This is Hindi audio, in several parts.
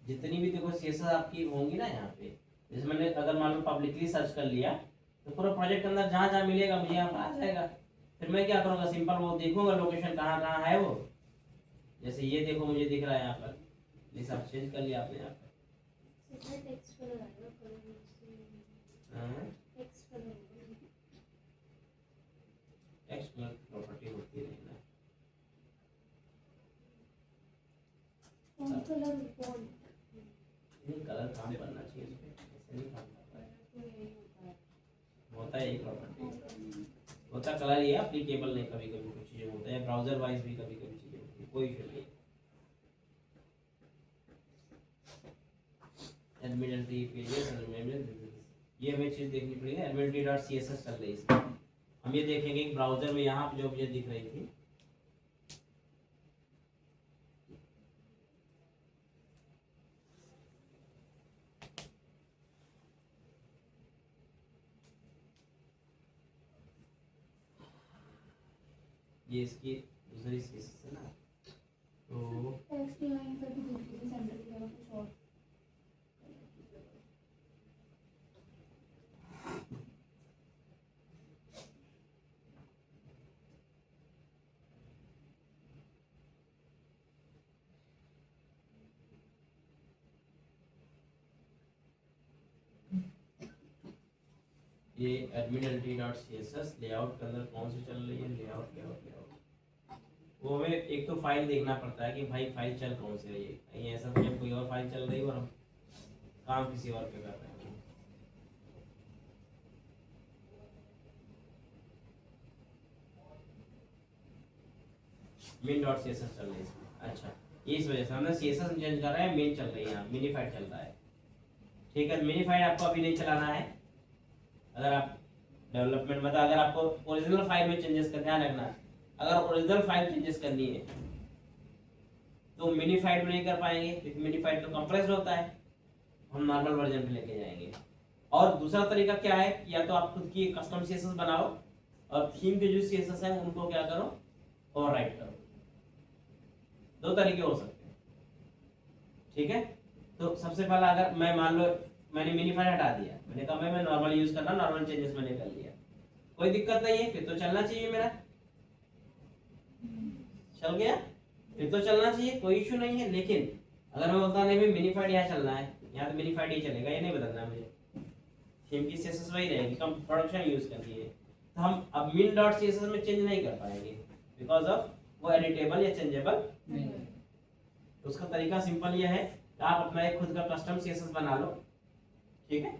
जितनी भी देखो सीएसएस आपकी होंगी ना यहाँ पे, जैसे मैंने अगर मान लो पब्लिकली सर्च कर लिया तो पूरा प्रोजेक्ट के अंदर जहाँ जहाँ मिलेगा मुझे यहाँ पर आ जाएगा। फिर मैं क्या करूँगा, सिंपल वो देखूंगा लोकेशन कहाँ कहाँ है वो। जैसे ये देखो मुझे दिख रहा है यहाँ पर, ये सब चेंज कर लिया आपने यहाँ पर। टेक्स्ट में प्रॉपर्टी होती है ना, कलर काम करना चाहिए इस पे, ऐसे नहीं काम करता है। होता है एक प्रॉपर्टी, होता कलर ही है, एप्लीकेबल नहीं कभी कभी कुछ चीजें होता है, ब्राउजर वाइज भी कभी कभी चीजें होती है, कोई इशू नहीं। एडमिनिस्ट्रेटिव पेजेस, ये हमें चीज देखनी पड़ेगी। एडमिनिस्ट्रेटिव.css चल रही है इसमें, हम ये देखेंगे कि ब्राउजर में यहाँ पे जो मुझे दिख रही थी, ये इसकी दूसरी सीएसएस है ना, तो ये admin.css लेआउट के अंदर कौन सी चल रही है, लेआउट वो हमें एक तो फाइल देखना पड़ता है कि भाई फाइल चल कौन सी रही है, कहीं ऐसा तो कोई और फाइल चल रही है और हम काम किसी और पे कर रहे हैं। main.css चल रही है इसमें, अच्छा ये इस वजह से हमने css चेंज कर रहे हैं, मेन चल रही है यहाँ, मिनीफाइड चल रहा है। ठीक है, मिनीफाइड आपको अभी नहीं चलाना है। अगर आप डेवलपमेंट मतलब अगर आपको ओरिजिनल फाइल में चेंजेस का ध्यान रखना, अगर ओरिजिनल फाइल चेंजेस करनी है तो मिनीफाइड में नहीं कर पाएंगे, क्योंकि मिनीफाइड तो कंप्रेस्ड होता है, हम नॉर्मल वर्जन पे लेके जाएंगे। और दूसरा तरीका क्या है, या तो आप खुद की कस्टम सीएसएस बनाओ और थीम के जो सीएसएस है उनको क्या करो, ओवरराइट करो। दो तरीके हो सकते हैं। ठीक है, तो सबसे पहला अगर मैं मान लो मैंने मिनीफाइड हटा दिया, मैंने कहा मैं नॉर्मल यूज करना, नॉर्मल चेंजेस मैंने कर लिया, कोई दिक्कत नहीं है, फिर तो चलना चाहिए मेरा, चल गया, फिर तो चलना चाहिए, कोई इशू नहीं है। लेकिन अगर मैं बोलता नहीं मिनीफाइड यहाँ चलना है, यहाँ तो मिनीफाइड ही चलेगा, ये नहीं बदलना मुझे, थीम की सीएसएस वही रहेगी, कम प्रोडक्शन यूज करनी है, तो हम अब min.css में चेंज नहीं कर पाएंगे बिकॉज ऑफ वो एडिटेबल या चेंजेबल नहीं है। तो उसका तरीका सिंपल ये है कि आप अपना एक खुद का कस्टम सीएसएस बना लो। ठीक है,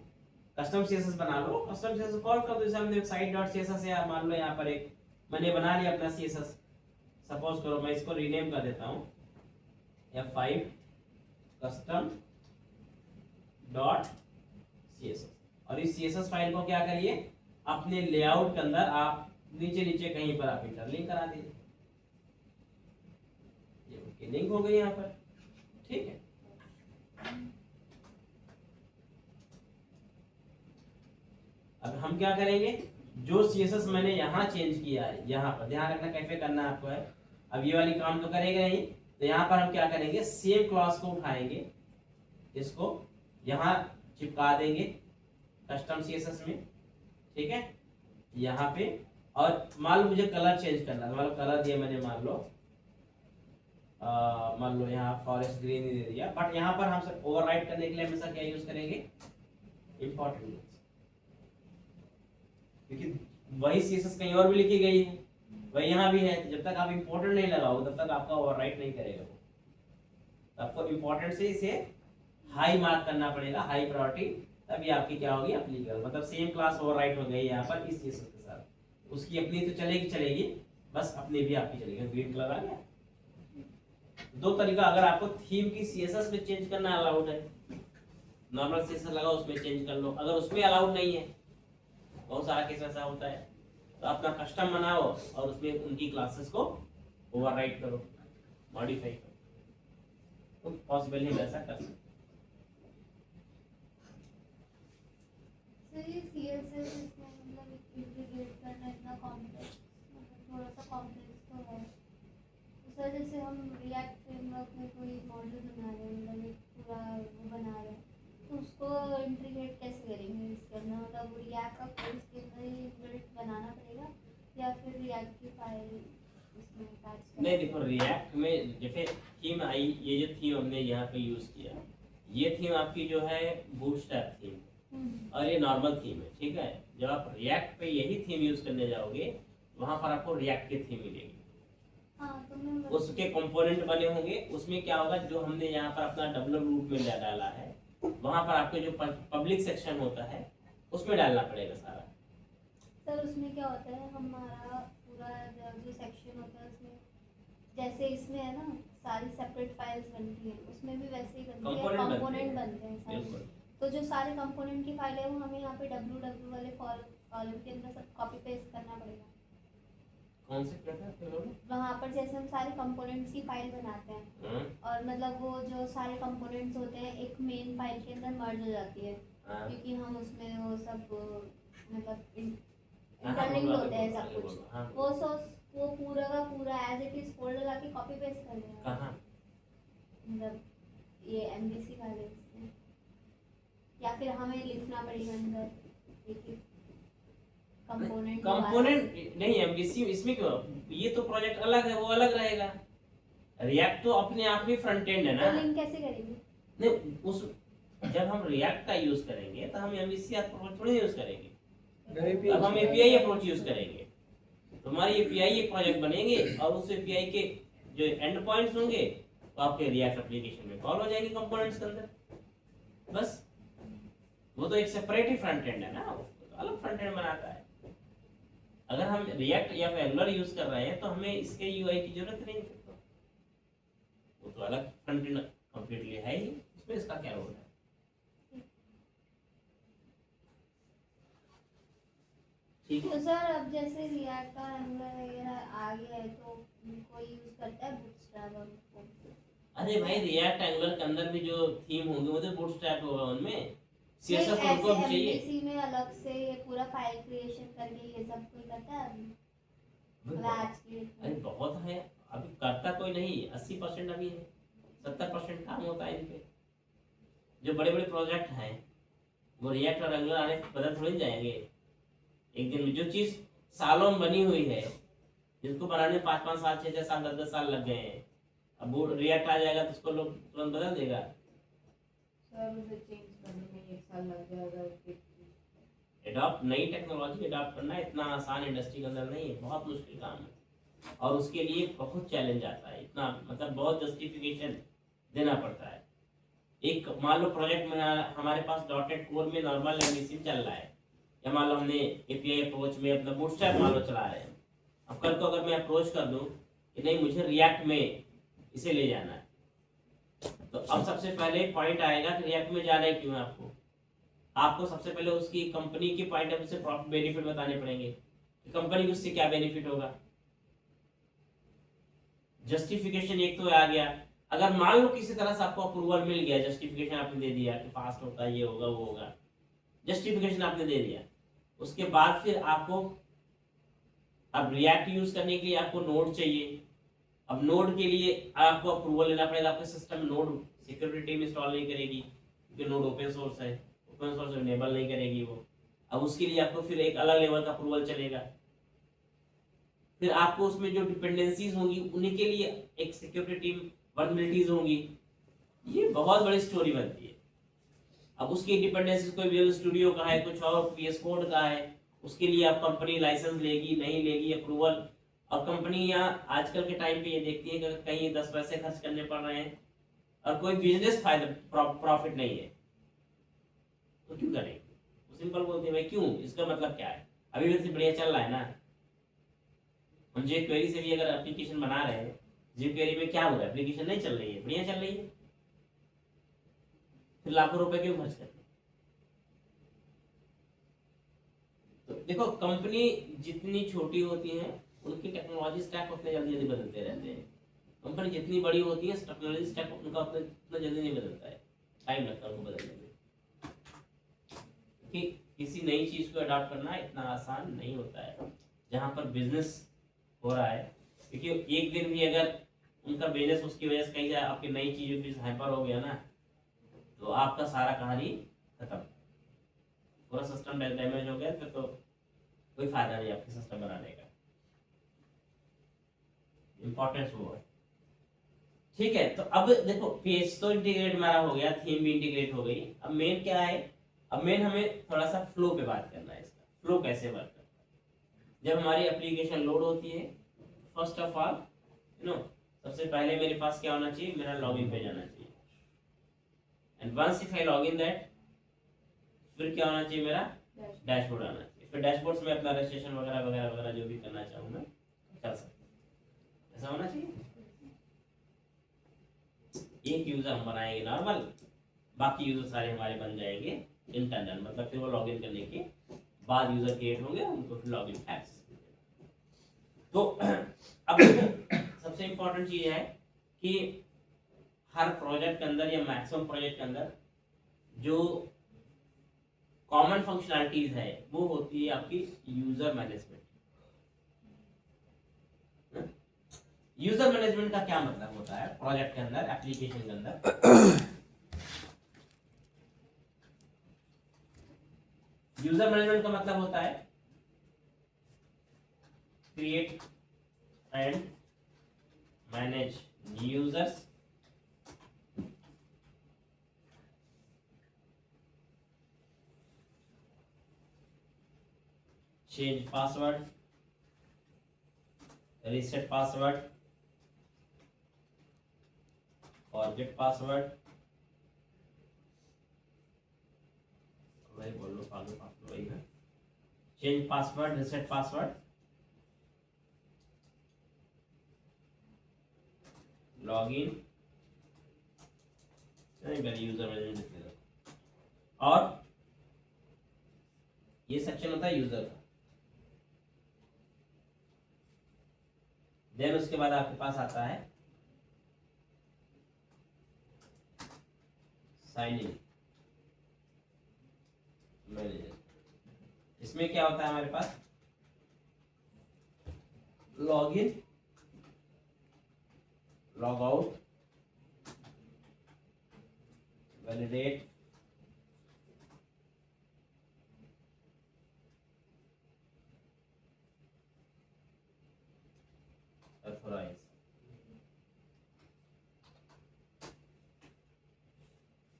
कस्टम सीएसएस बना लो, कस्टम सीएसएस कॉल कर दो, जैसे हमने site.css है, मान लो यहाँ पर एक मैंने बना लिया अपना सीएसएस, सपोज करो मैं इसको रीनेम कर देता हूँ F5 कस्टम डॉट सीएसएस, और इस सीएसएस फाइल को क्या करिए अपने लेआउट के अंदर आप नीचे नीचे कहीं पर आप इंटरलिंक करा दीजिए, ये उनकी लिंक हो गई यहाँ पर। ठीक है, अब हम क्या करेंगे, जो सीएसएस मैंने यहाँ चेंज किया है, यहाँ पर ध्यान रखना कैसे करना है आपको है, अब ये वाली काम तो करेगा नहीं, तो यहाँ पर हम क्या करेंगे, सेम क्लॉज को उठाएंगे, इसको यहाँ चिपका देंगे कस्टम सीएसएस में। ठीक है, यहाँ पे, और मान लो मुझे कलर चेंज करना है, मान लो कलर दिया मैंने, मान लो यहाँ फॉरेस्ट ग्रीन ही दे दिया, बट यहाँ पर हम ओवरराइट करने के लिए हमेशा क्या यूज करेंगे, इंपॉर्टेंट, क्योंकि वही सीएसएस कहीं और भी लिखी गई है, वही यहाँ भी है, तो जब तक आप इंपॉर्टेंट नहीं लगाओगे तब तक आपका ओवरराइट नहीं करेगा वो, तो आपको इंपॉर्टेंट से इसे हाई मार्क करना पड़ेगा, हाई प्रायोरिटी, तभी आपकी क्या होगी, एप्लीकेबल, मतलब सेम क्लास ओवरराइट हो गई यहाँ पर इस सीएसएस के साथ, उसकी अपनी तो चलेगी, बस अपनी भी आपकी चलेगी। ग्रीन कलर आ गया। दो तरीका, अगर आपको थीम की सीएसएस में चेंज करना अलाउड है, नॉर्मल सीएसएस लगा उसमें चेंज कर लो, अगर उसमें अलाउड नहीं है, बहुत सारा केस ऐसा होता है, तो अपना कस्टम बनाओ और उसमें उनकी क्लासेस को ओवरराइट करो, मॉडिफाई करो, तो पॉसिबल ही वैसा कर सकते। सर ये सीएसएस इसमें मतलब इंटीग्रेट करना इतना कॉम्प्लेक्स, मतलब थोड़ा सा कॉम्प्लेक्स तो है। तो सर जैसे हम रिएक्ट फ्रेमवर्क में कोई मॉडल बना रहे हैं, मतलब एक पूरा उसको इंटीग्रेट कैसे करेंगे इसके अंदर, मतलब रिएक्ट का कोड इसके अंदर ही बिल्ट बनाना पड़ेगा या फिर रिएक्ट की फाइल इसमें अटैच नहीं देखो, रिएक्ट में जैसे थीम आई, ये जो थीम हमने यहाँ पे यूज किया, ये थीम आपकी जो है बूटस्ट्रैप थीम और ये नॉर्मल थीम है, ठीक है। जब आप रिएक्ट पे यही थीम यूज करने जाओगे, वहां पर आपको रिएक्ट की थीम मिलेगी। हाँ, तो मैं उसके कंपोनेंट बने होंगे, उसमें क्या होगा, जो हमने यहाँ पर अपना डब्लू रूट में डाला है, वहां पर आपके जो पब्लिक सेक्शन होता है उसमें डालना पड़ेगा सारा। सर उसमें क्या होता है, हमारा पूरा जो सेक्शन होता है उसमें जैसे इसमें है ना सारी सेपरेट फाइल्स बनती हैं, उसमें भी वैसे ही बनती है, कंपोनेंट बनते हैं सारे। तो जो सारे कंपोनेंट की फाइल है वो हमें यहाँ पे डब्ल्यू वाले कॉलम के अंदर सब कॉपी पेस्ट करना पड़ेगा। कौन से प्रकार वहाँ पर जैसे हम सारे कंपोनेंट्स की फाइल बनाते हैं और मतलब वो जो सारे कंपोनेंट्स होते हैं एक मेन फाइल के अंदर मर्ज हो जाती है, क्योंकि हम उसमें वो सब मतलब इंटरलिंक होते हैं सब कुछ, वो पूरा का पूरा एज इट इज फोल्डर लाके कॉपी पेस्ट कर देना। कहाँ? मतलब ये एमबीसी वाले इसमें, या फिर हमें लिखना पड़ेगा अंदर एक कंपोनेंट नहीं, एमबीसी इसमें क्यों, ये तो प्रोजेक्ट अलग है, वो अलग रहेगा। रिएक्ट तो अपने आप में फ्रंट एंड है ना। तो लिंक कैसे करेंगे? नहीं, उस जब हम रिएक्ट का यूज करेंगे तो हम एमबीसी अप्रोच थोड़ी यूज करेंगे, अब हम एपीआई अप्रोच यूज करेंगे। तो हमारी एपीआई एक प्रोजेक्ट बनेंगे और उस एपीआई के जो एंड पॉइंट्स होंगे वो आपके रिएक्ट एप्लीकेशन में कॉल हो जाएंगे कंपोनेंट्स के अंदर, बस। वो तो एक सेपरेट ही फ्रंट एंड है ना, वो तो अलग फ्रंट एंड बनाता है। अगर हम रिएक्ट या एंगुलर यूज कर रहे हैं तो हमें इसके यूआई की जरूरत नहीं है, वो तो अलग फ्रंट एंड कंप्लीटली है ही, उसमें इसका क्या रोल है। ठीक तो है सर अब जैसे रिएक्ट का एंगुलर वगैरह आ गया है तो कोई यूज करता है बूटस्ट्रैप और उसको? अरे भाई, रिएक्ट एंगुलर के अंदर भी जो थीम होंगे वो तो बूटस्ट्रैप होगा, उनमें सीएसएस नहीं, उनको भी ऐसे चाहिए। एमवीसी में अलग से ये पूरा फाइल क्रिएशन करके ये सब कोई करता है अभी? मतलब आज की डेट अरे में बहुत है, अभी करता कोई नहीं, 80% अभी है, 70% काम होता है इनपे। जो बड़े बड़े प्रोजेक्ट हैं वो रिएक्ट और एंगुलर आने से बदल थोड़ी जाएंगे एक दिन में। जो चीज सालों में बनी हुई है, जिसको बनाने में 5-5 साल, 6-6 साल, 10-10 साल लग गए हैं, अब वो रिएक्ट आ जाएगा तो उसको लोग तुरंत बदल देगा। सर उसे चेंज करने में 1 साल लग जाएगा। एडॉप्ट नई टेक्नोलॉजी एडॉप्ट करना इतना आसान इंडस्ट्री के अंदर नहीं है, बहुत मुश्किल काम है और उसके लिए बहुत चैलेंज आता है, इतना मतलब बहुत जस्टिफिकेशन देना पड़ता है। एक मान लो प्रोजेक्ट में हमारे पास डॉटेड कोर में नॉर्मल एमवीसी चल रहा है, या मान लो हमने एपीआई अप्रोच में अपना बूटस्ट्रैप मान लो चला रहे हैं। अब कल को अगर मैं अप्रोच कर दूं कि नहीं मुझे रिएक्ट में इसे ले जाना है, तो अब सबसे पहले पॉइंट आएगा कि रिएक्ट में जाना है क्यों है आपको। आपको सबसे पहले उसकी कंपनी के पॉइंट ऑफ व्यू से प्रॉफिट बेनिफिट बताने पड़ेंगे कि कंपनी को उससे क्या बेनिफिट होगा। जस्टिफिकेशन एक तो आ गया, अगर मान लो किसी तरह से आपको अप्रूवल मिल गया, जस्टिफिकेशन आपने दे दिया कि फास्ट होता है, ये होगा वो होगा, जस्टिफिकेशन आपने दे दिया, उसके बाद फिर आपको अब रिएक्ट यूज करने के लिए आपको नोड चाहिए। अब नोड के लिए आपको अप्रूवल लेना पड़ेगा, आपके सिस्टम में नोड सिक्योरिटी टीम इंस्टॉल नहीं करेगी क्योंकि नोड ओपन सोर्स है, ओपन सोर्स इनेबल नहीं करेगी वो। अब उसके लिए आपको फिर एक अलग लेवल का अप्रूवल चलेगा, फिर आपको उसमें जो डिपेंडेंसीज होंगी उन्हीं के लिए एक सिक्योरिटी टीम वर्नबिलिटीज होंगी। ये बहुत बड़ी स्टोरी बनती है। अब उसकी डिपेंडेंसीज कोई विजुअल स्टूडियो का है, कुछ और पीएस कोड का है, उसके लिए आप कंपनी लाइसेंस लेगी नहीं लेगी अप्रूवल। और कंपनियां आजकल के टाइम पे ये देखती है कि कहीं 10 पैसे खर्च करने पड़ रहे हैं और कोई बिजनेस फायदा प्रॉफिट नहीं है तो क्यों करेंगे। सिंपल बोलते हैं भाई क्यों, इसका मतलब क्या है, अभी भी बढ़िया चल रहा है ना। हम जे क्वेरी से भी अगर एप्लीकेशन बना रहे हैं, जे क्वेरी में क्या हो रहा है, एप्लीकेशन नहीं चल रही है, बढ़िया चल रही है, फिर लाखों रुपए क्यों खर्च करते। तो देखो कंपनी जितनी छोटी होती है उनकी टेक्नोलॉजी स्टैक उतने जल्दी जल्दी बदलते रहते हैं। कंपनी जितनी बड़ी होती है टेक्नोलॉजी स्टैक उनका उतना जल्दी नहीं बदलता है, टाइम लगता है उनको बदलने में। कि किसी नई चीज को अडॉप्ट करना इतना आसान नहीं होता है जहाँ पर बिजनेस हो रहा है, क्योंकि एक दिन भी अगर उनका बिजनेस उसकी वजह से कहीं आपकी नई चीजों की हाइपर हो गया ना तो आपका सारा कहानी खत्म, पूरा सिस्टम डैमेज हो गया, फिर तो कोई फायदा नहीं आपके सिस्टम बनाने का। इंपॉर्टेंस वो है। ठीक है, तो अब देखो पेज तो इंटीग्रेट हमारा हो गया, थीम भी इंटीग्रेट हो गई। अब मेन क्या है, अब मेन हमें थोड़ा सा फ्लो पे बात करना है। इसका फ्लो कैसे वर्क करता है। जब हमारी एप्लीकेशन लोड होती है, फर्स्ट ऑफ ऑल सबसे पहले मेरे पास क्या होना चाहिए, मेरा लॉगिन पेज आना चाहिए। And once if I log in that, फिर क्या होना चाहिए, मेरा डैशबोर्ड आना चाहिए। फिर डैशबोर्ड में अपना रजिस्ट्रेशन वगैरह वगैरह वगैरह जो भी करना चाहूँ मैं कर सकता हूँ। ऐसा होना चाहिए। एक यूजर हम बनाएंगे नॉर्मल, बाकी यूजर सारे हमारे बन जाएंगे इंटरनल, मतलब फिर वो लॉगिन करने के बाद यूजर क्रिएट होंगे, उनको फिर लॉगिन एक्सेस। तो अब सबसे इंपॉर्टेंट चीज है कि हर प्रोजेक्ट के अंदर या मैक्सिमम प्रोजेक्ट के अंदर जो कॉमन फंक्शनैलिटीज है वो होती है आपकी यूजर मैनेजमेंट। यूजर मैनेजमेंट का क्या मतलब होता है प्रोजेक्ट के अंदर, एप्लीकेशन के अंदर। यूजर मैनेजमेंट का मतलब होता है create and manage users, change password, reset password, forget password, वही बोल लो, फॉलो पासवर्ड वही है, change password, reset password, login, नहीं पहले यूजर मैनेजमेंट लिखेगा। और ये सेक्शन होता है यूजर का। देन उसके बाद आपके पास आता है साइन इन मैनेजर। इसमें क्या होता है हमारे पास, log in, log out, validate, authorise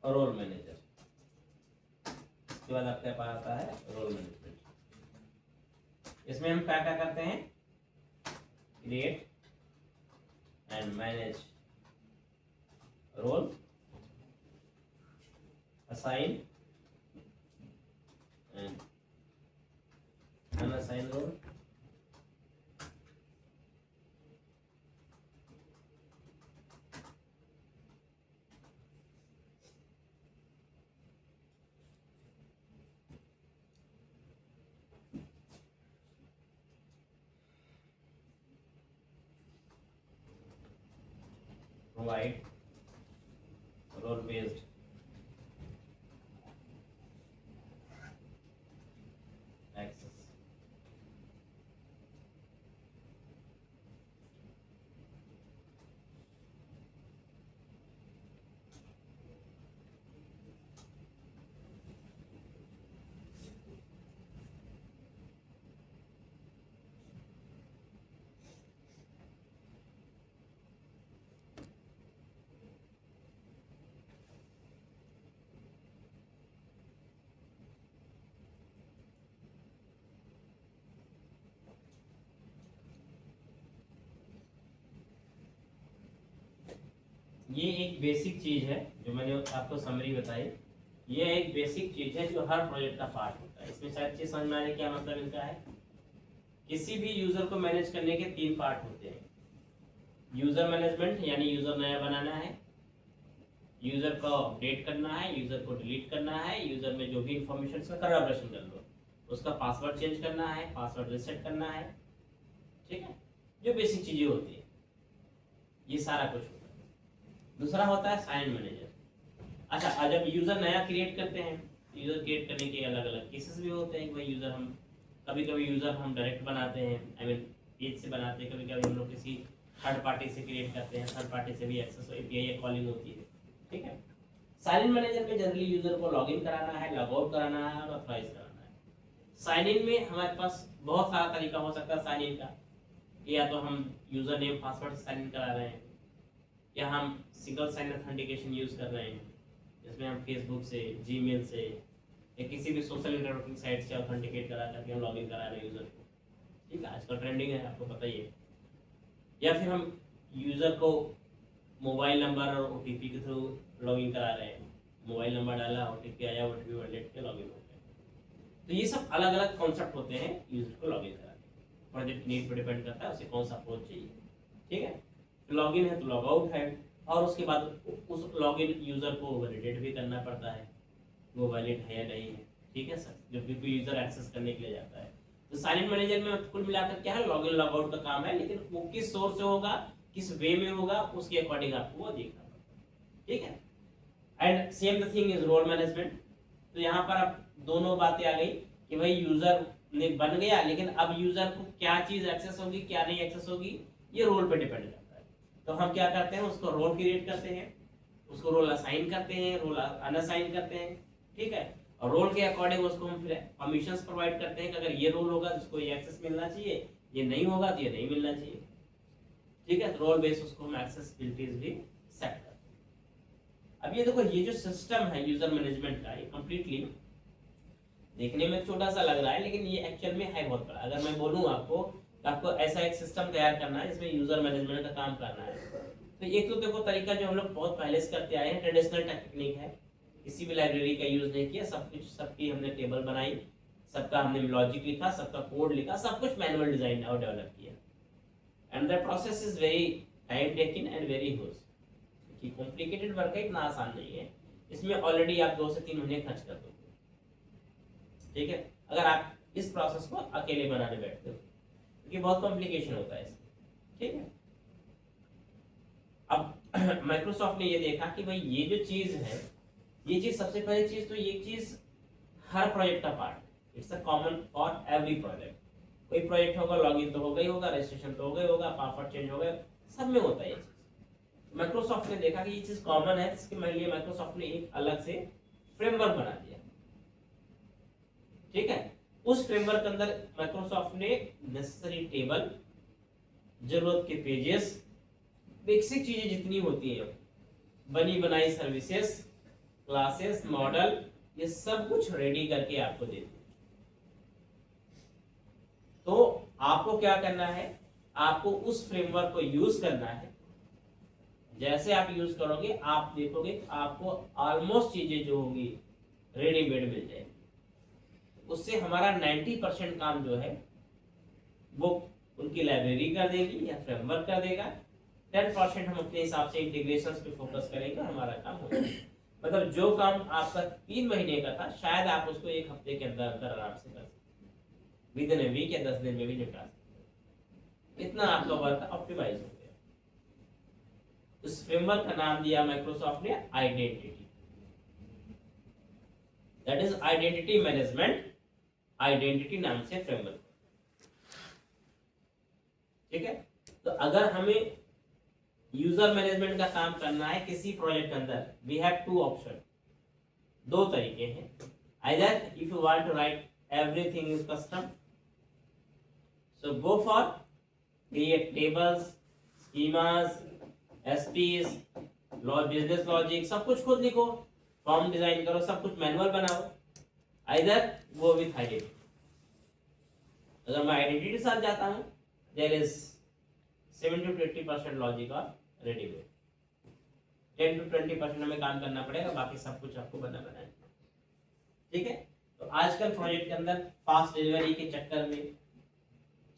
और रोल मैनेजर। इसके बाद आपके पास आता है रोल मैनेजमेंट। इसमें हम क्या क्या करते हैं, create and manage role, assign and unassign role, provide role based access, ये एक बेसिक चीज है जो मैंने आपको समरी बताई। ये एक बेसिक चीज है जो हर प्रोजेक्ट का पार्ट होता है। इसमें शायद चीज समझ में आ रही है क्या मतलब इनका है। किसी भी यूजर को मैनेज करने के 3 पार्ट होते हैं। यूजर मैनेजमेंट यानी यूजर नया बनाना है, यूजर को अपडेट करना है, यूजर को डिलीट करना है, यूजर में जो भी इंफॉर्मेशन उसका कोलैबोरेशन कर लो, उसका पासवर्ड चेंज करना है, पासवर्ड रीसेट करना है। ठीक है, जो बेसिक चीजें होती है ये सारा कुछ होता है। दूसरा होता है साइन मैनेजर। अच्छा, जब यूजर नया क्रिएट करते हैं, यूजर क्रिएट करने के अलग अलग केसेस भी होते हैं कि भाई यूजर हम कभी कभी यूजर हम डायरेक्ट बनाते हैं, आई मीन पेज से बनाते हैं, कभी कभी हम लोग किसी थर्ड पार्टी से क्रिएट करते हैं, थर्ड पार्टी से भी एक्सेस एपीआई या कॉलिंग होती है। ठीक है, साइन इन मैनेजर में जनरली यूजर को लॉगिन कराना है, लॉग आउट कराना है और ऑथराइज कराना है। साइन इन में हमारे पास बहुत सारा तरीका हो सकता है साइन इन का, या तो हम यूजर नेम पासवर्ड से साइन इन करा रहे हैं, या हम सिंगल साइन ऑथेंटिकेशन यूज कर रहे हैं, जिसमें हम फेसबुक से, जीमेल से या किसी भी सोशल नेटवर्किंग साइट से ऑथेंटिकेट करा करके हम लॉगिन करा रहे हैं यूजर को। ठीक है, आजकल ट्रेंडिंग है, आपको पता ही है। या फिर हम यूजर को मोबाइल नंबर और ओटीपी के थ्रू लॉगिन करा रहे हैं, मोबाइल नंबर डाला, ओटीपी आया, ओटीपी वैलिडेट के लॉगिन हो गए। तो ये सब अलग अलग कॉन्सेप्ट होते हैं यूजर को लॉगिन कराने। प्रोजेक्ट नीड पर डिपेंड करता है उसे कौन सा अप्रोच चाहिए। ठीक है, लॉगिन है तो लॉग आउट है, और उसके बाद उस लॉगिन यूजर को वैलिडेट भी करना पड़ता है, वो वैलिड है या नहीं है। ठीक है सर, जब भी कोई यूजर एक्सेस करने के लिए जाता है। तो साइन इन मैनेजर में कुल मिलाकर क्या है, लॉगिन लॉग आउट का काम है, लेकिन वो किस सोर्स से होगा, किस वे में होगा, उसके अकॉर्डिंग आपको वो देखना पड़ता है। ठीक है, and same the thing is role management. तो यहाँ पर अब दोनों बातें आ गई कि भाई यूजर ने बन गया, लेकिन अब यूजर को क्या चीज एक्सेस होगी, क्या नहीं एक्सेस होगी, ये रोल पे डिपेंड करता है। तो हम क्या करते हैं, उसको रोल क्रिएट करते हैं, उसको रोल असाइन करते हैं, रोल अनअसाइन करते हैं। ठीक है, और रोल के अकॉर्डिंग उसको हम फिर परमिशंस प्रोवाइड करते हैं कि अगर ये रोल होगा जिसको ये एक्सेस मिलना चाहिए, ये नहीं होगा तो ये नहीं मिलना चाहिए। ठीक है, तो रोल बेस उसको हम एक्सेसिबिलिटीज भी सेट करते हैं। अब ये देखो, ये जो सिस्टम है यूजर मैनेजमेंट का, ये कंप्लीटली देखने में छोटा सा लग रहा है, लेकिन ये एक्चुअल में है बहुत बड़ा। अगर मैं बोलूँ आपको ऐसा एक सिस्टम तैयार करना है जिसमें यूजर मैनेजमेंट का काम करना है, तो एक तो देखो तरीका जो हम लोग बहुत पहले से करते आए हैं, ट्रेडिशनल टेक्निक है, किसी भी लाइब्रेरी का यूज नहीं किया, सब कुछ सबकी हमने टेबल बनाई, सबका हमने लॉजिक लिखा, सबका कोड लिखा, सब कुछ मैनुअल डिजाइन और डेवलप किया। And the process is very time taking and very huge, कि कॉम्प्लिकेटेड वर्क है, इतना आसान नहीं है। इसमें ऑलरेडी आप 2 से 3 महीने खर्च कर दोगे। ठीक है, अगर आप इस प्रोसेस को अकेले बनाने बैठते हो, क्योंकि बहुत कॉम्प्लिकेशन होता है इसमें। ठीक है, अब माइक्रोसॉफ्ट ने ये देखा कि भाई ये जो चीज है, ये चीज सबसे पहली चीज तो ये चीज हर प्रोजेक्ट का पार्ट है, it's a common for every project. कोई प्रोजेक्ट होगा, लॉगिन तो हो गई होगा, रजिस्ट्रेशन तो हो गई होगा, पासवर्ड चेंज हो गए, सब में होता है ये चीज। माइक्रोसॉफ्ट ने देखा कि ये चीज कॉमन है, इसके लिए माइक्रोसॉफ्ट ने एक अलग से फ्रेमवर्क बना दिया। ठीक है, उस फ्रेमवर्क के अंदर माइक्रोसॉफ्ट ने नेसेसरी टेबल, जरूरत के पेजेस, बेसिक चीजें जितनी होती है, बनी बनाई सर्विसेज, क्लासेस, मॉडल, ये सब कुछ रेडी करके आपको देती है। तो आपको क्या करना है, आपको उस फ्रेमवर्क को यूज करना है। जैसे आप यूज करोगे, आप देखोगे आपको ऑलमोस्ट चीजें जो होगी रेडीमेड मिल जाएगी। उससे हमारा 90% काम जो है वो उनकी लाइब्रेरी कर देगी या फ्रेमवर्क कर देगा। 10% हम अपने हिसाब से इंटीग्रेशंस पे फोकस करेंगे, हमारा काम हो जाएगा। मतलब जो काम आपका 3 महीने का था, शायद आप उसको 1 हफ्ते के अंदर अंदर आराम से कर सकते, विद इन ए वीक या 10 दिन में भी निपटा सकते। इतना आपका वर्क ऑप्टिमाइज हो गया। उस फ्रेमवर्क का नाम दिया माइक्रोसॉफ्ट ने identity, that is identity management, identity नाम से फ्रेमवर्क। ठीक है, तो अगर हमें यूजर मैनेजमेंट का काम करना है किसी प्रोजेक्ट के अंदर, वी हैव 2 ऑप्शन, 2 तरीके हैं। Either if you want to write everything is custom, so go for create tables, schemas, SPs, business logic, सब कुछ खुद लिखो, फॉर्म डिजाइन करो, सब कुछ मैनुअल बनाओ। आइदर वो विथ आइडेंटिटी। अगर मैं आइडेंटिटी के साथ जाता हूं, देयर इज 70 to 80% लॉजिक और रेडीमेड, 10 to 20% हमें काम करना पड़ेगा, बाकी सब कुछ आपको बना है। ठीक है, तो आजकल प्रोजेक्ट के अंदर फास्ट डिलीवरी के चक्कर में,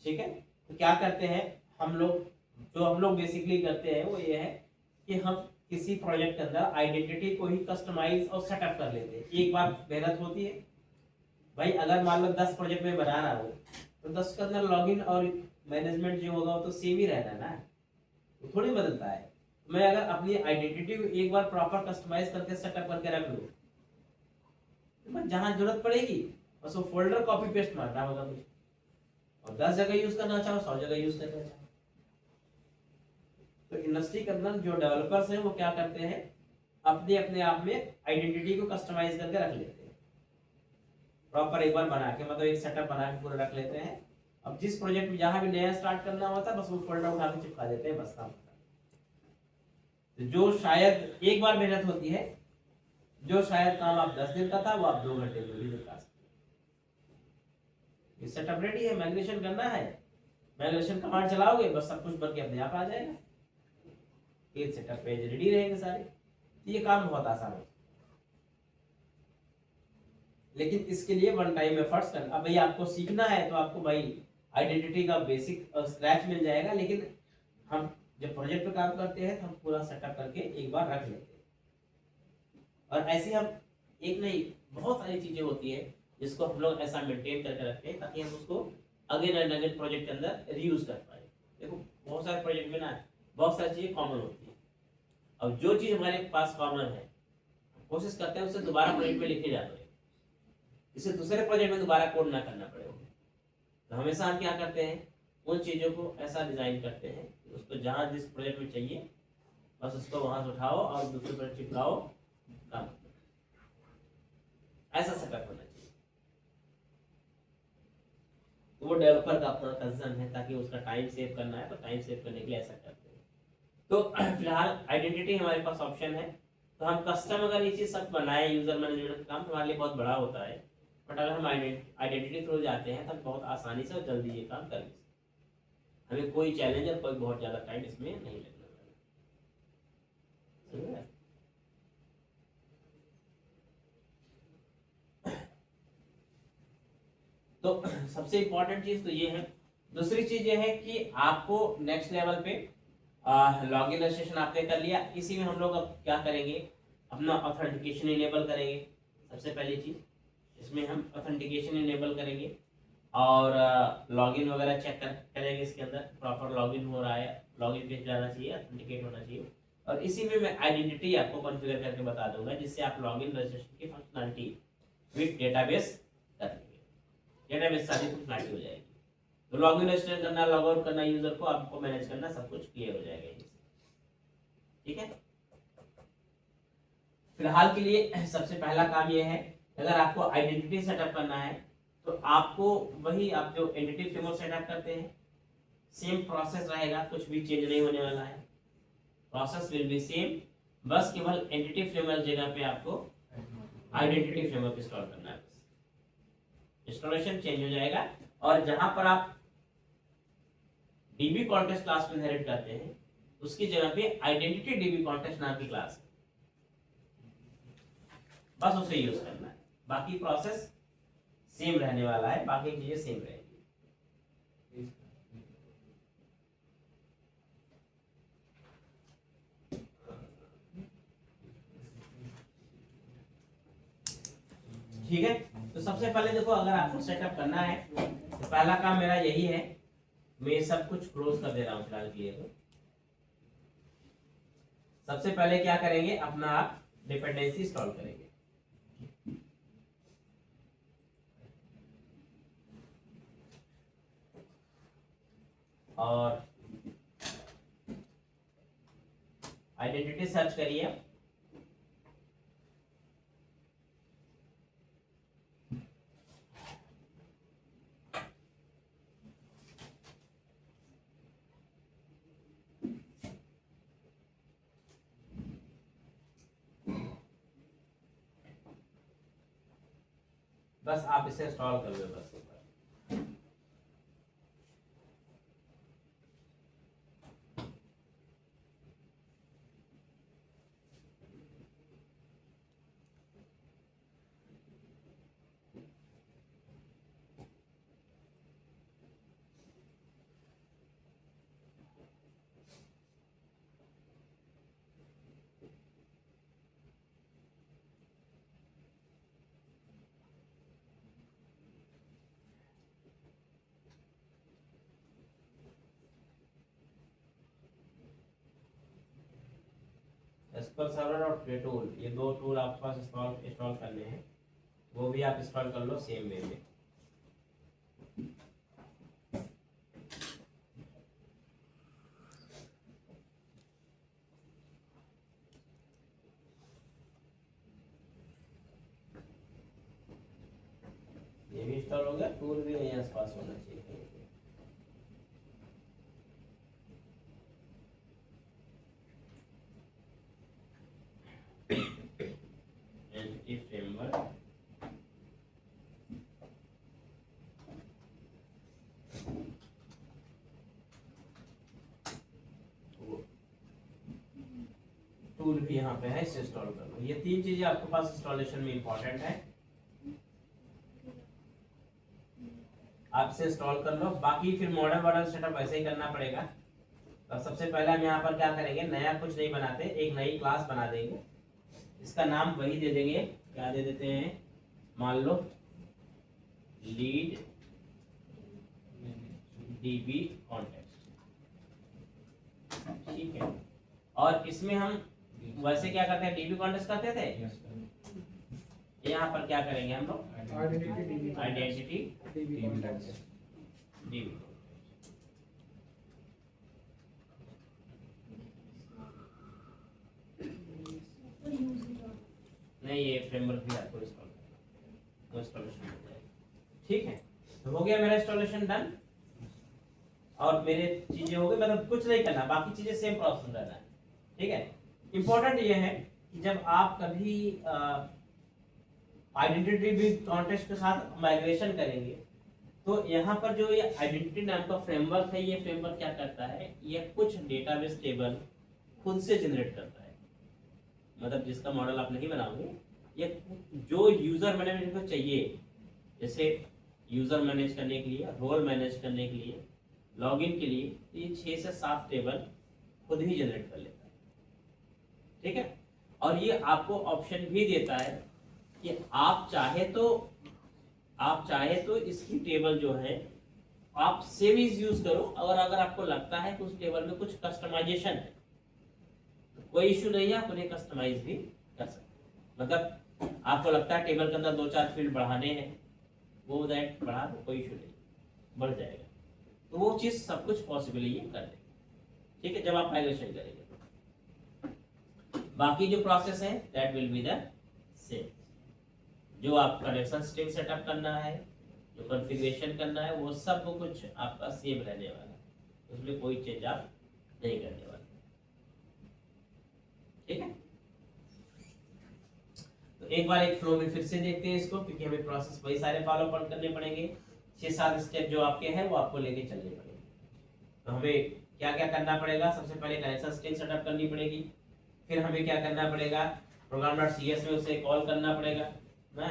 ठीक है, तो क्या करते हैं हम लोग बेसिकली करते हैं वो ये है कि हम किसी प्रोजेक्ट के अंदर आइडेंटिटी को ही कस्टमाइज और सेटअप कर लेते हैं। एक बार मेहनत होती है भाई, अगर मान लो 10 प्रोजेक्ट में बना रहा हो तो 10 के अंदर लॉगिन और मैनेजमेंट जो होगा वो तो सेम ही रहना ना, वो थोड़ी बदलता है। मैं अगर अपनी आइडेंटिटी को एक बार प्रॉपर कस्टमाइज करके सेटअप करके रख लूँ, तो जहां जरूरत पड़ेगी बस वो फोल्डर कॉपी पेस्ट मारना होगा मुझे, और 10 जगह यूज करना चाहो 100 जगह यूज करना चाहो। तो इंडस्ट्री के अंदर जो डेवलपर्स हैं वो क्या करते हैं, अपने अपने आप में आइडेंटिटी को कस्टमाइज करके रख लेते हैं प्रॉपर, एक बार बना के, मतलब एक सेटअप बना के पूरा रख लेते हैं। अब जिस प्रोजेक्ट में जहां भी नया स्टार्ट करना होता है बस वो फोल्डर उठा के चिपका देते हैं, बस काम खत्म। तो जो शायद एक बार मेहनत होती है, जो शायद काम आप 10 दिन का था वो आप 2 घंटे में भी निपटा सकते हैं। ये सेटअप रेडी है, माइग्रेशन करना है, माइग्रेशन कमांड चलाओगे बस सब कुछ बन के अपने आप आ जाएगा, पेज सेटअप पेज रेडी रहेंगे सारे। तो ये काम बहुत आसान है, लेकिन इसके लिए वन टाइम एफर्ट्स करना। अब भाई आपको सीखना है तो आपको भाई आइडेंटिटी का बेसिक स्क्रैच मिल जाएगा, लेकिन हम जब प्रोजेक्ट पे काम करते हैं तो हम पूरा सेटअप करके एक बार रख लेते हैं। और ऐसे हम एक नहीं बहुत सारी चीजें होती है जिसको हम लोग ऐसा मेंटेन करके रखते हैं ताकि हम उसको अगेन एंड अगेन प्रोजेक्ट के अंदर रीयूज कर पाए। देखो बहुत सारे प्रोजेक्ट में ना बहुत सारी चीजें कॉमन होती है। अब जो चीज हमारे पास कॉमन है कोशिश करते हैं उसे दोबारा प्रोजेक्ट में लिखे जाते हैं, इसे दूसरे प्रोजेक्ट में दोबारा कोड ना करना पड़े। तो हमेशा हम क्या करते हैं, उन चीज़ों को ऐसा डिज़ाइन करते हैं कि उसको जहाँ जिस प्रोजेक्ट में चाहिए बस उसको वहाँ से उठाओ और दूसरे प्रोजेक्ट चिपकाओ, काम ऐसा सेटअप होना चाहिए। तो वो डेवलपर का अपना कंसर्न है, ताकि उसका टाइम सेव करना है तो टाइम सेव करने के लिए ऐसा करते हैं। तो फिलहाल आइडेंटिटी हमारे पास ऑप्शन है, तो हम कस्टम अगर ये चीज़ सब बनाए, यूजर मैनेजमेंट का काम हमारे लिए बहुत बड़ा होता है, बट अगर हम आइडेंटिटी थ्रू जाते हैं तो हम बहुत आसानी से और जल्दी ये काम कर सकते हैं। हमें कोई चैलेंज और कोई बहुत ज़्यादा टाइम इसमें नहीं लगने वाला। तो सबसे इंपॉर्टेंट चीज तो ये है। दूसरी चीज ये है कि आपको नेक्स्ट लेवल पे लॉगिन रजिस्ट्रेशन आपने कर लिया, इसी में हम लोग अब क्या करेंगे, अपना ऑथेंटिकेशन इनेबल करेंगे। सबसे पहली चीज इसमें हम ऑथेंटिकेशन इनेबल करेंगे और लॉगिन वगैरह चेक करेंगे, इसके अंदर प्रॉपर लॉगिन हो रहा है, लॉगिन पेज जाना चाहिए, ऑथेंटिकेट होना चाहिए। और इसी में मैं आइडेंटिटी आपको कॉन्फ़िगर करके बता दूंगा, जिससे आप लॉगिन रजिस्ट्रेशन की फंक्शनलिटी विद डेटाबेस कर लेंगे, डेटाबेस सारी फंक्शनलिटी हो जाएगी। तो लॉगिन रजिस्टर करना, लॉग आउट करना, यूजर को आपको मैनेज करना, सब कुछ क्लियर हो जाएगा इससे। ठीक है, फिलहाल के लिए सबसे पहला काम ये है, अगर आपको आइडेंटिटी सेटअप करना है तो आपको वही आप जो एंटिटी फ्रेमवर्क सेटअप करते हैं सेम प्रोसेस रहेगा, कुछ भी चेंज नहीं होने वाला है, प्रोसेस विल बी सेम, बस केवल एंटिटी फ्रेमवर्क जगह पे आपको आइडेंटिटी फ्रेमवर्क इंस्टॉल करना है, इंस्टॉलेशन चेंज हो जाएगा। और जहां पर आप डीबी कॉन्टेस्ट क्लास में इनहेरिट करते हैं उसकी जगह पे आइडेंटिटी डीबी कॉन्टेस्ट नाम की क्लास है, बस उसे यूज करना है, बाकी प्रोसेस सेम रहने वाला है, बाकी चीजें सेम रहेगी। ठीक है, तो सबसे पहले देखो अगर आपको सेटअप करना है तो पहला काम मेरा यही है, मैं सब कुछ क्लोज कर दे रहा हूं फिलहाल के लिए। तो सबसे पहले क्या करेंगे, अपना आप डिपेंडेंसी इंस्टॉल करेंगे। और आइडेंटिटी सर्च करिए, बस आप इसे इंस्टॉल कर लो बस। एसक्यूएल सर्वर और प्ले टूल, ये दो टूल आपके पास इंस्टॉल करने हैं, वो भी आप इंस्टॉल कर लो सेम वे में। ये भी इंस्टॉल हो गया, टूल भी यहीं आसपास होना चाहिए कहीं पे। एंटिटी फ्रेमवर्क, टूल भी यहाँ पे है, इसे इंस्टॉल कर लो। ये तीन चीजें आपके पास इंस्टॉलेशन में इंपॉर्टेंट है, आपसे इंस्टॉल कर लो। बाकी फिर मॉडल सेटअप ऐसे ही करना पड़ेगा। तो सबसे पहले हम यहाँ पर क्या करेंगे, नया कुछ नहीं बनाते, एक नई क्लास बना देंगे, इसका नाम वही दे देंगे, क्या दे देते हैं, मान लो लीड डीबी कॉन्टेक्स्ट, ठीक है। और इसमें हम वैसे क्या करते हैं, डीबी कॉन्टेक्स्ट करते थे, यहाँ पर क्या करेंगे हम लोग, आइडेंटिटी डीबी। नहीं, ये फ्रेमवर्क भी आपको इंस्टॉलेशन हो जाएगा, ठीक है। तो हो गया मेरा इंस्टॉलेशन डन, और मेरे चीजें हो गई, मतलब कुछ नहीं करना, बाकी चीजें सेम प्रोसेस रहना है, ठीक है। इंपॉर्टेंट ये है कि जब आप कभी आइडेंटिटी भी कॉन्टेक्स्ट के साथ माइग्रेशन करेंगे, तो यहाँ पर जो ये आइडेंटिटी नाम का फ्रेमवर्क है, ये फ्रेमवर्क क्या करता है, ये कुछ डेटाबेस टेबल खुद से जनरेट करता है। मतलब जिसका मॉडल आप नहीं बनाओगे, ये जो यूजर मैनेजमेंट को चाहिए, जैसे यूजर मैनेज करने के लिए, रोल मैनेज करने के लिए, लॉगिन के लिए, ये 6 से 7 टेबल खुद ही जनरेट कर लेता है, ठीक है। और ये आपको ऑप्शन भी देता है कि आप चाहे तो इसकी टेबल जो है आप सेम इज यूज करो, और अगर आपको लगता है कि उस टेबल में कुछ कस्टमाइजेशन है तो कोई इश्यू नहीं है, आप उन्हें कस्टमाइज भी कर सकते। मतलब आपको लगता है टेबल के अंदर 2-4 फील्ड बढ़ाने हैं, वो दैट बढ़ा दो, कोई इश्यू नहीं, बढ़ जाएगा। तो वो चीज सब कुछ पॉसिबल ये कर देगा, ठीक है, जब आप माइग्रेशन करेंगे। बाकी जो प्रोसेस है that will be the same. जो आप कनेक्शन स्ट्रिंग सेटअप करना है, जो कॉन्फ़िगरेशन करना है, वो सब कुछ आपका सेम रहने वाला है, उसमें कोई चेंज आप नहीं करने वाले, ठीक है। तो एक बार एक फ्लो में फिर से देखते हैं इसको, क्योंकि हमें प्रोसेस वही सारे फॉलो करने पड़ेंगे, 6-7 स्टेप जो आपके हैं वो आपको लेके चलने पड़ेंगे। तो हमें क्या क्या करना पड़ेगा, सबसे पहले कनेक्शन स्ट्रिंग सेटअप करनी पड़ेगी, फिर हमें क्या करना पड़ेगा, program.cs में उसे कॉल करना पड़ेगा ना,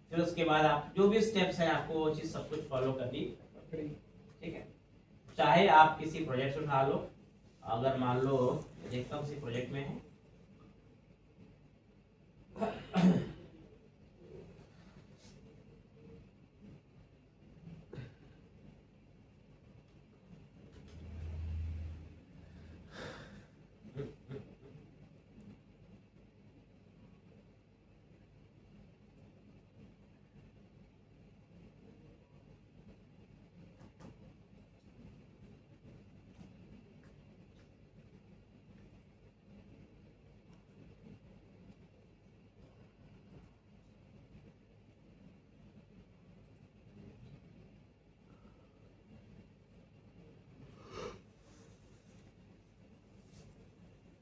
फिर उसके बाद आप जो भी स्टेप्स हैं आपको वो चीज सब कुछ फॉलो करनी पड़ेगी, ठीक है। चाहे आप किसी प्रोजेक्ट से उठा लो, अगर मान लो देखता हूँ किसी प्रोजेक्ट में है,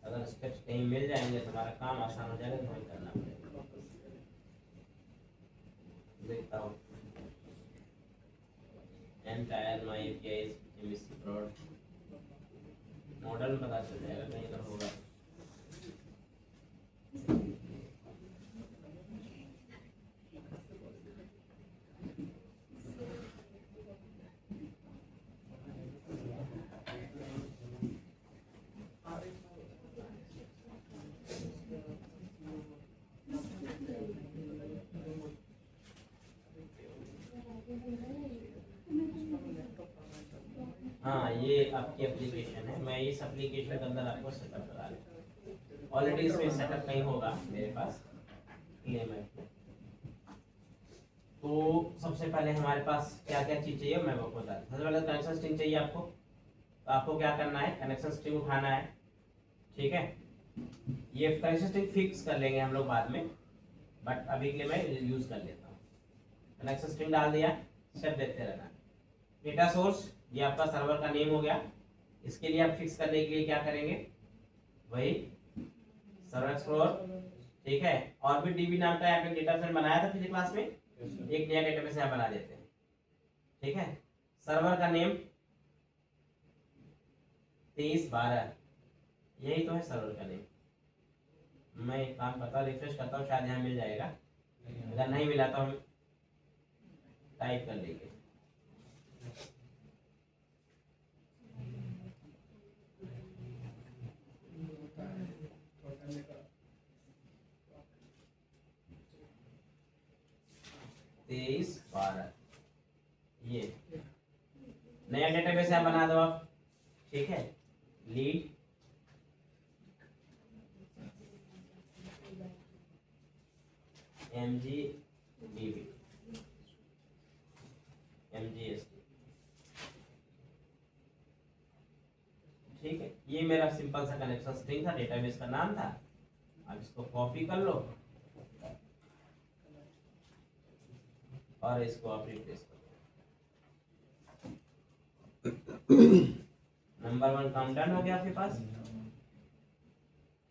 अगर स्टेप्स कहीं मिल जाएंगे तो हमारा काम आसान हो जाएगा, तो वही करना पड़ेगा। देखता हूँ एंटायर माय एपीआई एमएससी प्रोड मॉडल पता चल जाएगा कहीं अगर होगा। हाँ, ये आपकी एप्लीकेशन है, मैं इस एप्लीकेशन के अंदर आपको सेटअप करा लूँ। ऑलरेडी इसमें सेटअप नहीं होगा मेरे पास क्लेम है। तो सबसे पहले हमारे पास क्या क्या चीज़ चाहिए मैं आपको बता दूँ। सबसे पहले कनेक्शन स्ट्रिंग चाहिए आपको, तो आपको क्या करना है, कनेक्शन स्ट्रिंग उठाना है, ठीक है। ये कनेक्शन स्ट्रिंग फिक्स कर लेंगे हम लोग बाद में, बट अभी के लिए मैं यूज़ कर लेता हूँ। कनेक्शन स्ट्रिंग डाल दिया, स्टेप देखते रहना। डेटा सोर्स ये आपका सर्वर का नेम हो गया। इसके लिए आप फिक्स करने के लिए क्या करेंगे, वही सर्वर एक्सप्लोरर, ठीक है। और भी डीबी नाम का यहाँ पे डेटा फ्रेम बनाया था पिछले क्लास में, एक नया डेटाबेस यहाँ बना देते हैं, ठीक है। सर्वर का नेम 2312, यही तो है सर्वर का नेम। मैं एक काम करता हूँ, रिफ्रेश करता हूँ, शायद यहाँ मिल जाएगा। अगर नहीं मिला तो हम टाइप कर लेंगे। तेईस 12, ये नया डेटाबेस यहाँ बना दो आप, ठीक है। लीड MGDB MGST, ठीक है। ये मेरा सिंपल सा कनेक्शन स्ट्रिंग था, डेटाबेस का नाम था। अब इसको कॉपी कर लो और इसको आप रिप्लेस कर दो। नंबर 1 काम डन हो गया आपके पास,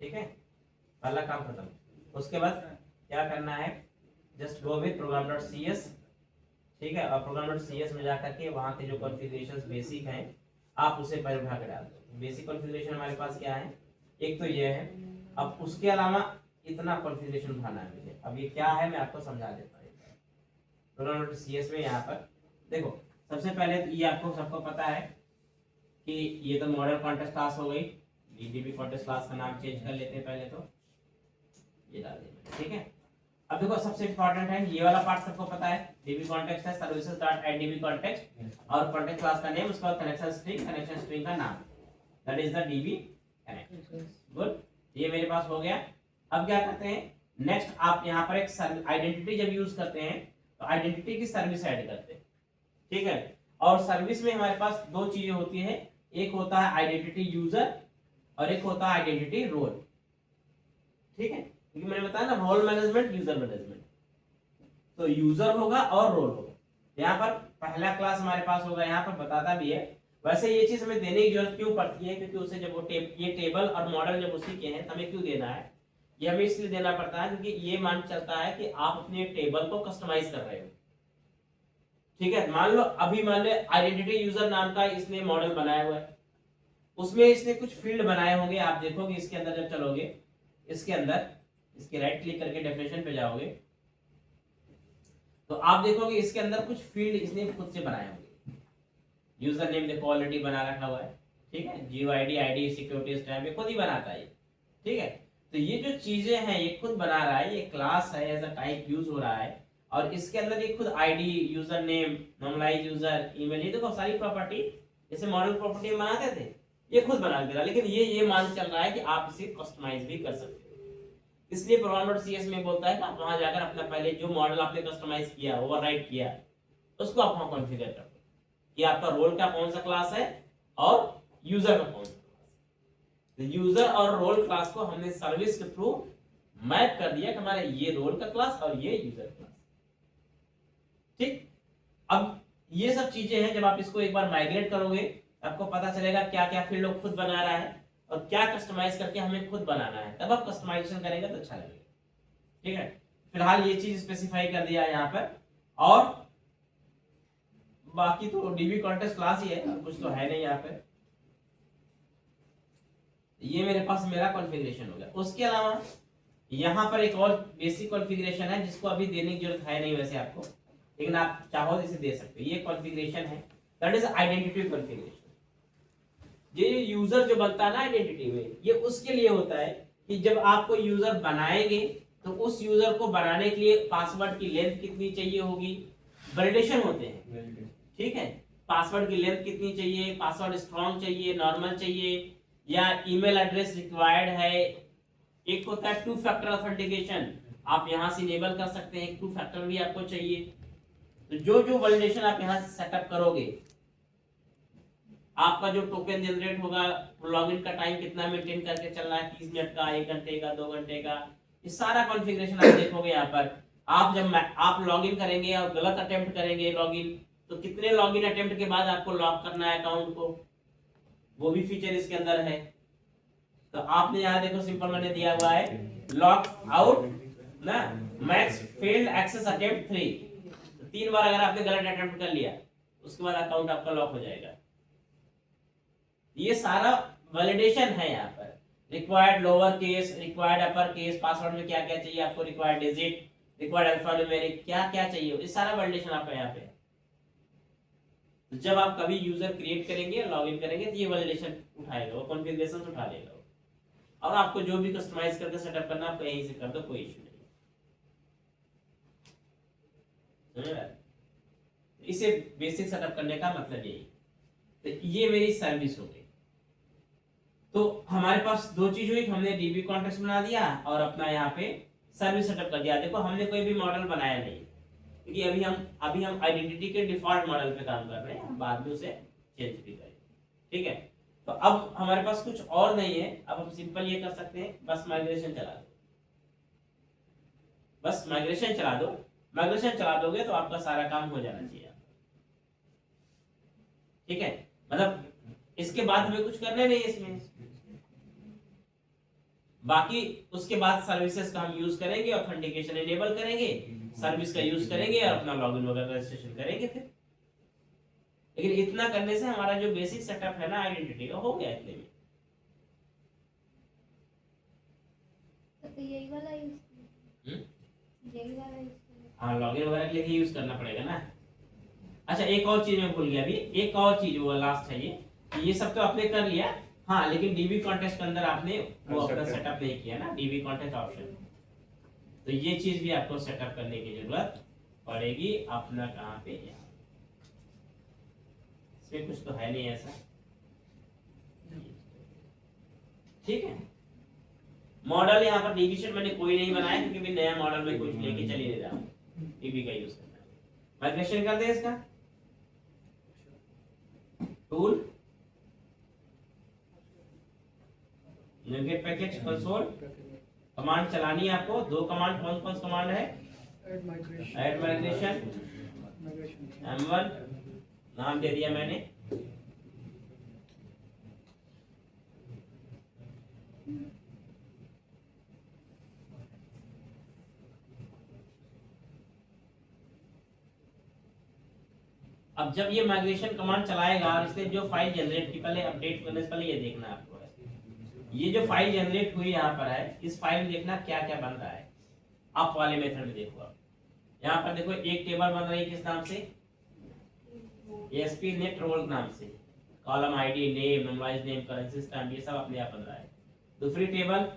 ठीक है। पहला काम खत्म। उसके बाद क्या करना है, जस्ट गो विद program.cs, ठीक है। और program.cs में जाकर के वहां के जो कॉन्फ़िगरेशंस बेसिक हैं आप उसे पहले उठा के डाल दो। बेसिक कॉन्फ़िगरेशन हमारे पास क्या है, एक तो ये है। अब उसके अलावा इतना कॉन्फ़िगरेशन उठाना है मुझे। अब ये क्या है मैं आपको समझा देता हूँ। program.cs में यहाँ पर देखो, सबसे पहले तो ये आपको सबको पता है कि ये तो मॉडल कॉन्टेक्स्ट क्लास हो गई। डीबी कॉन्टेक्स्ट क्लास का नाम चेंज कर लेते हैं पहले, तो ये डाल देंगे, ठीक है। अब देखो सबसे इंपॉर्टेंट है ये वाला पार्ट, सबको पता है। डीबी कॉन्टेक्स्ट है services dot add DB context, और कॉन्टेक्स्ट क्लास का नेम, उसका कनेक्शन स्ट्रिंग का नाम, that is the DB connect. Good, ये मेरे पास हो गया। अब क्या करते हैं, नेक्स्ट आप यहाँ पर एक आइडेंटिटी जब यूज करते हैं तो आइडेंटिटी की सर्विस ऐड करते हैं, ठीक है। और सर्विस में हमारे पास दो चीजें होती है, एक होता है आइडेंटिटी यूजर और एक होता है आइडेंटिटी रोल, ठीक है। क्योंकि मैंने बताया ना, रोल मैनेजमेंट यूजर मैनेजमेंट, तो यूजर होगा और रोल होगा। यहाँ पर पहला क्लास हमारे पास होगा, यहाँ पर बताता भी है। वैसे ये चीज हमें देने की जरूरत क्यों पड़ती है, क्योंकि उसे जब वो ये टेबल और मॉडल जब उसी के हैं तो हमें क्यों देना है, ये हमें इसलिए देना पड़ता है क्योंकि ये मान चलता है कि आप अपने टेबल को कस्टमाइज कर रहे हो, ठीक है। मान लो आइडेंटिटी यूजर नाम का इसने मॉडल बनाया हुआ है, उसमें इसने कुछ फील्ड बनाए होंगे। आप देखोगे इसके अंदर जब चलोगे, इसके अंदर इसके राइट क्लिक करके डेफिनेशन पे जाओगे तो आप देखोगे इसके अंदर कुछ फील्ड इसने खुद से बनाए होंगे। यूजर नेम देखो ऑलरेडी बना रखा हुआ है, ठीक है। जियो आईडी सिक्योरिटी स्टैम्प ये खुद ही बनाता है, ठीक है। तो ये जो चीजें हैं ये खुद बना रहा है, ये क्लास है, एज अ टाइप यूज हो रहा है। और इसके अंदर ये खुद ID, user name, normalize user, email, ये देखो सारी प्रॉपर्टी जैसे मॉडल प्रॉपर्टी बनाते थे ये खुद बना दे रहा है। लेकिन ये मान चल रहा है कि आप इसे कस्टमाइज भी कर सकते हो। इसलिए program.cs में बोलता है कि आप वहां जाकर अपना पहले जो मॉडल आपने कस्टमाइज किया, ओवरराइट किया, उसको आप वहां कॉन्फ़िगर कर दो कि आपका रोल का कौन सा क्लास है और यूजर का कौन सा क्लास है। यूजर और रोल क्लास को हमने सर्विस के थ्रू मैप कर दिया कि हमारे ये रोल का क्लास और ये यूजर क्लास, ठीक। अब ये सब चीजें हैं, जब आप इसको एक बार माइग्रेट करोगे आपको पता चलेगा क्या क्या फील्ड लोग खुद बना रहा है और क्या कस्टमाइज करके हमें खुद बनाना है। तब आप कस्टमाइजेशन करेंगे तो अच्छा लगेगा, ठीक है। फिलहाल ये चीज स्पेसिफाई कर दिया है यहाँ पर, और बाकी तो डीबी कॉन्टेक्स्ट क्लास ही है, कुछ तो है नहीं यहाँ पे। ये मेरे पास मेरा कॉन्फ़िगरेशन हो गया। उसके अलावा यहाँ पर एक और बेसिक कॉन्फ़िगरेशन है जिसको अभी देने की जरूरत है नहीं वैसे आपको, लेकिन आप चाहो इसे दे सकते हो। ये कॉन्फ़िगरेशन है, दैट इज आइडेंटिटी कॉन्फ़िगरेशन। ये यूजर जो बनता है ना आइडेंटिटी में, ये उसके लिए होता है कि जब आप कोई यूजर बनाएंगे तो उस यूजर को बनाने के लिए पासवर्ड की लेंथ कितनी चाहिए होगी, वैलिडेशन होते हैं, ठीक है। पासवर्ड की लेंथ कितनी चाहिए, पासवर्ड स्ट्रॉन्ग चाहिए, नॉर्मल चाहिए, या ईमेल एड्रेस रिक्वायर्ड है। एक होता है 2 फैक्टर ऑथेंटिकेशन, आप यहाँ से इनेबल कर सकते हैं, 2 फैक्टर भी आपको चाहिए। तो जो वैलिडेशन आप यहाँ से सेटअप करोगे, आपका जो टोकन जनरेट होगा, लॉगिन का टाइम कितना मेंटेन करके चलना है, 30 मिनट का, 1 घंटे का, 2 घंटे का, ये सारा कॉन्फ़िगरेशन आप देखोगे यहाँ पर। आप जब आप लॉगिन करेंगे और गलत अटेम्प्ट करेंगे लॉगिन, तो कितने लॉगिन अटेम्प्ट के बाद आपको लॉक करना है अकाउंट को, वो भी फीचर इसके अंदर है। तो आपने यहाँ देखो सिंपल मैंने दिया हुआ है लॉक आउट ना, मैक्स फेल्ड एक्सेस अटेम्प्ट 3, तो 3 बार अगर आपने गलत अटेम्प्ट कर लिया उसके बाद अकाउंट आपका लॉक हो जाएगा। ये सारा वैलिडेशन है यहाँ पर, required lower case, required upper case, password में क्या क्या चाहिए आपको, रिक्वायर्ड डिजिट, रिक्वायर्ड अल्फान्यूमेरिक, क्या क्या चाहिए, ये सारा वैलिडेशन आपका यहाँ पे। तो जब आप कभी यूजर क्रिएट करेंगे लॉगिन करेंगे तो ये वैलिडेशन उठाएगा, वो कॉन्फ़िगरेशन उठा लेगा, और आपको जो भी कस्टमाइज करके सेटअप करना आपको यहीं से कर दो, कोई इशू नहीं। इसे बेसिक सेटअप करने का मतलब यही। तो ये मेरी सर्विस हो गई। तो हमारे पास दो चीज हुई, हमने डीबी कॉन्टेक्स्ट बना दिया और अपना यहाँ पे सर्विस सेटअप कर दिया। देखो हमने कोई भी मॉडल बनाया नहीं, क्योंकि अभी हम आइडेंटिटी के डिफॉल्ट मॉडल पे काम कर रहे हैं, हम बाद में उसे चेंज भी करेंगे, ठीक है। तो अब हमारे पास कुछ और नहीं है, अब हम सिंपल ये कर सकते हैं, बस माइग्रेशन चला दो, बस माइग्रेशन चला दो। माइग्रेशन चला दोगे तो आपका सारा काम हो जाना चाहिए, ठीक है। मतलब इसके बाद हमें कुछ करना नहीं है इसमें, बाकी उसके बाद सर्विसेज का हम यूज करेंगे, ऑथेंटिकेशन एनेबल करेंगे, सर्विस का यूज करेंगे और अपना लॉगिन वगैरह रजिस्ट्रेशन करेंगे फिर। लेकिन इतना करने से हमारा जो बेसिक सेटअप है ना आइडेंटिटी का, हो गया इतने में। तो यही वाला हाँ, लॉगिन वगैरह के लिए यूज करना पड़ेगा ना। अच्छा, एक और चीज मैं भूल गया अभी, एक और चीज वो लास्ट है ये सब तो आपने कर लिया, हाँ, लेकिन डीबी कॉन्टेक्स्ट के अंदर आपने वो अपना सेटअप नहीं किया ना, डीबी कॉन्टेक्स्ट ऑप्शन। तो ये चीज भी आपको सेटअप करने की जरूरत पड़ेगी। अपना कहाँ पे है, इसमें कुछ तो है नहीं ऐसा, ठीक है। मॉडल यहाँ पर डीबी शीट मैंने कोई नहीं बनाया, क्योंकि भी नया मॉडल में कुछ लेके चल ही नहीं रहा हूँ, डीबी का यूज करना है। माइग्रेशन कर दे इसका tool, navigate package console, command चलानी है आपको। दो कमांड, कौन कौन कमांड है, ऐड माइग्रेशन, M1 नाम दे दिया मैंने, अब जब ये माइग्रेशन कमांड चलाएगा और इसने जो फाइल जनरेट की, पहले अपडेट करने से पहले ये देखना आपको है, ये जो फाइल जनरेट हुई यहाँ पर है, इस फाइल में देखना क्या क्या बन रहा है। अप वाले मेथड में देखो, आप यहाँ पर देखो एक टेबल बन रही है, किस नाम से, ASP नेट रोल नाम से, column ID, name, memorize name, currency stamp, ये सब अपने आप बन रहा है। दूसरी टेबल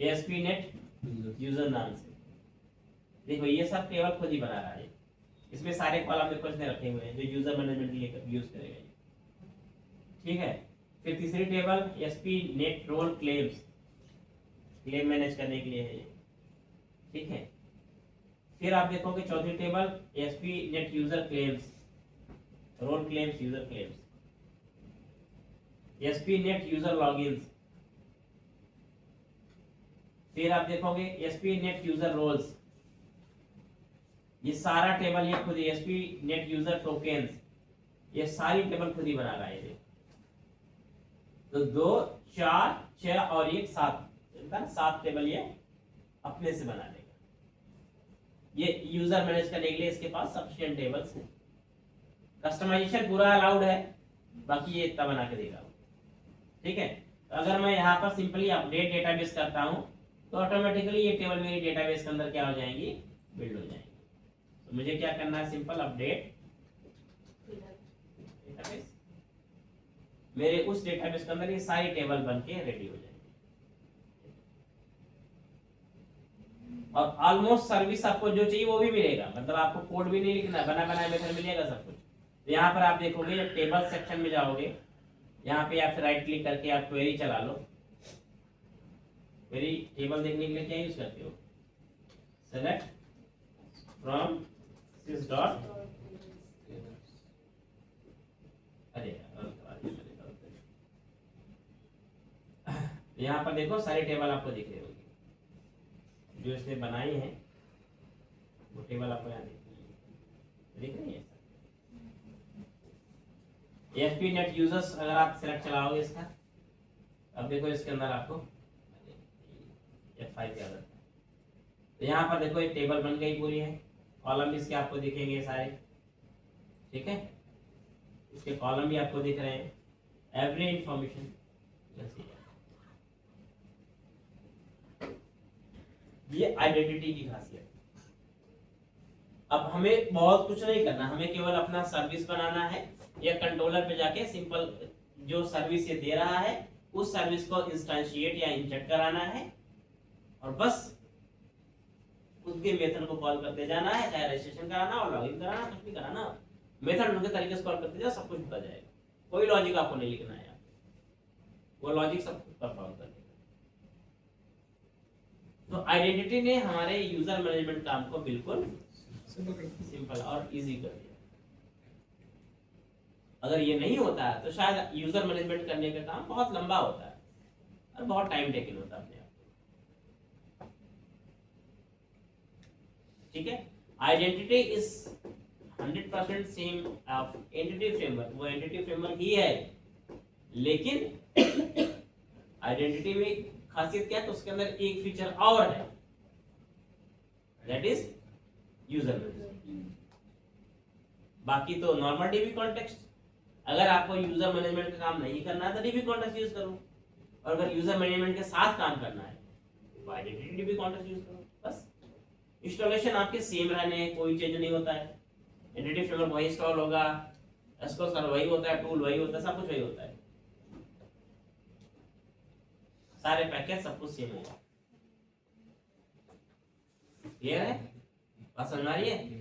ASP नेट यूजर नाम से, देखो ये सब टेबल खुद ही बना रहा है, इसमें सारे कॉलम में कुछ नहीं रखे हुए हैं जो यूजर मैनेजमेंट के लिए यूज करेगा, ठीक है। फिर तीसरी table ASP net role claims, claim manage करने के लिए है, ठीक है। फिर आप देखोगे चौथी table ASP net user claims, role claims, user claims, ASP net user logins. फिर आप देखोगे ASP नेट यूजर रोल्स, ये सारा टेबल ये खुद ASP नेट यूजर टोकन्स, ये सारी टेबल खुद ही बना रहा है। तो 2, 4, 6 और 1, 7 टेबल ये अपने से बना लेगा। ये यूजर मैनेज करने के लिए इसके पास सफिशिएंट टेबल्स हैं। कस्टमाइजेशन पूरा अलाउड है, बाकी ये इतना बना के देगा, ठीक है। तो अगर मैं यहाँ पर सिंपली अपडेट डेटाबेस करता हूँ तो ऑटोमेटिकली ये टेबल मेरी डेटाबेस के अंदर क्या हो जाएंगी, बिल्ड हो जाएंगी। तो मुझे क्या करना है, सिंपल अपडेट डेटाबेस, मेरे उस डेटाबेस के अंदर ये सारी टेबल बन के रेडी हो जाएंगे। और ऑलमोस्ट सर्विस आपको जो चाहिए वो भी मिलेगा, मतलब आपको कोड भी नहीं लिखना, बना बनाया मेथड मिलेगा सब कुछ। तो यहाँ पर आप देखोगे जब टेबल सेक्शन में जाओगे, यहाँ पे आप राइट क्लिक करके आप क्वेरी चला लो। क्वेरी टेबल देखने के लिए क्या यूज करते हो, सेलेक्ट फ्रॉम दिस डॉट, अरे यहाँ पर देखो सारे टेबल आपको दिख रहे होंगे जो इसने बनाई है, टेबल आपको यहाँ दिख रही है। ASP नेट यूजर्स अगर आप सिलेक्ट चलाओगे इसका, अब देखो इसके अंदर आपको F5 क्या है, तो यहाँ पर देखो एक टेबल बन गई पूरी है, कॉलम इसके आपको दिखेंगे सारे, ठीक है, इसके कॉलम भी आपको दिख रहे हैं, एवरी इंफॉर्मेशन। ये आइडेंटिटी की खासियत। अब हमें बहुत कुछ नहीं करना, हमें केवल अपना सर्विस बनाना है या कंट्रोलर पे जाके सिंपल जो सर्विस ये दे रहा है उस सर्विस को इंस्टेंशिएट या इंजेक्ट कराना है और बस उसके मेथड को कॉल करते जाना है, चाहे रजिस्ट्रेशन कराना हो, लॉगिन कराना, कुछ भी कराना हो, मेथड उनके तरीके से कॉल करते जाओ, सब कुछ होता जाएगा। कोई लॉजिक आपको नहीं लिखना है, वो लॉजिक सब कुछ परफॉर्म कर देगा। तो आइडेंटिटी ने हमारे यूजर मैनेजमेंट काम को बिल्कुल सिंपल और इजी कर दिया। अगर ये नहीं होता है तो शायद यूजर मैनेजमेंट करने का काम बहुत लंबा होता है और बहुत टाइम टेकिंग होता है अपने आप। ठीक है, identity is 100% same of entity framework, वो एंटिटी फ्रेमवर्क ही है, लेकिन आइडेंटिटी में खासियत क्या है, तो उसके अंदर एक फीचर और है, दैट इज यूजर मैनेजमेंट। बाकी तो नॉर्मल डीबी कॉन्टेक्स्ट, अगर आपको यूजर मैनेजमेंट का काम नहीं करना है तो डीबी कॉन्टेक्स्ट यूज करो, और अगर यूजर मैनेजमेंट के साथ काम करना है तो आइडेंटिटी डीबी कॉन्टेक्स्ट यूज करो। बस इंस्टॉलेशन आपके सेम रहने हैं, कोई चेंज नहीं होता है, एंटिटी फ्रेमवर्क वही इंस्टॉल होगा, एसक्यूएल सर्वर वही होता है, टूल वही होता है, सब कुछ वही होता है, सारे पैकेज सब कुछ सेम है। क्लियर है, बात समझ आ रही है?